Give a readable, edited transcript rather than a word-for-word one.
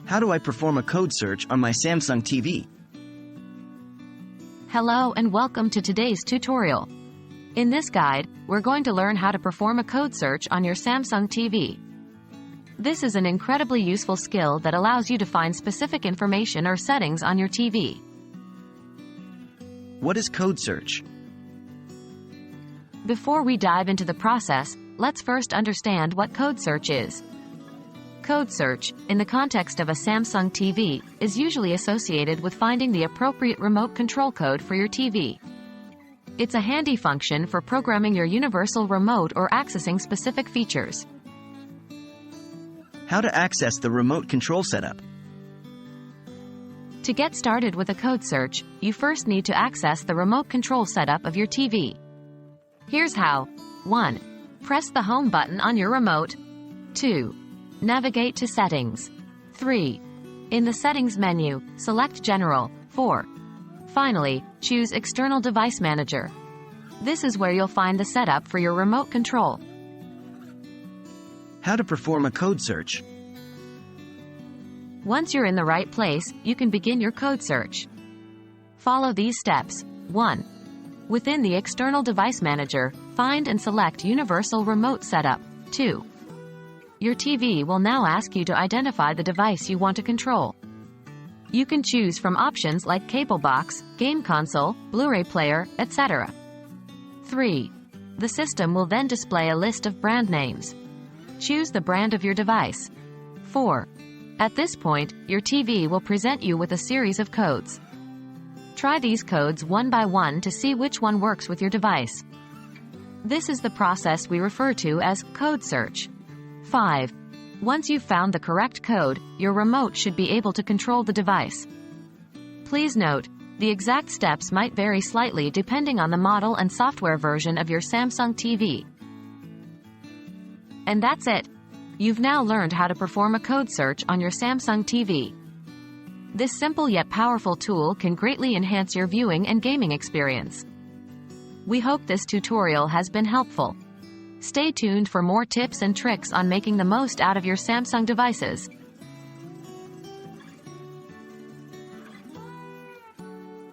How do I perform a code search on my Samsung TV? Hello and welcome to today's tutorial. In this guide, we're going to learn how to perform a code search on your Samsung TV. This is an incredibly useful skill that allows you to find specific information or settings on your TV. What is code search? Before we dive into the process, let's first understand what code search is. Code search, in the context of a Samsung TV, is usually associated with finding the appropriate remote control code for your TV. It's a handy function for programming your universal remote or accessing specific features. How to access the remote control setup? To get started with a code search, you first need to access the remote control setup of your TV. Here's how. 1. Press the home button on your remote. 2. Navigate to Settings. 3. In the Settings menu, select General. 4. Finally, choose External Device Manager. This is where you'll find the setup for your remote control. How to perform a code search? Once you're in the right place, you can begin your code search. Follow these steps. 1. Within the External Device Manager, find and select Universal Remote Setup. 2. Your TV will now ask you to identify the device you want to control. You can choose from options like cable box, game console, Blu-ray player, etc. 3. The system will then display a list of brand names. Choose the brand of your device. 4. At this point, your TV will present you with a series of codes. Try these codes one by one to see which one works with your device. This is the process we refer to as code search. 5. Once you've found the correct code, your remote should be able to control the device. Please note, the exact steps might vary slightly depending on the model and software version of your Samsung TV. And that's it. You've now learned how to perform a code search on your Samsung TV. This simple yet powerful tool can greatly enhance your viewing and gaming experience. We hope this tutorial has been helpful. Stay tuned for more tips and tricks on making the most out of your Samsung devices.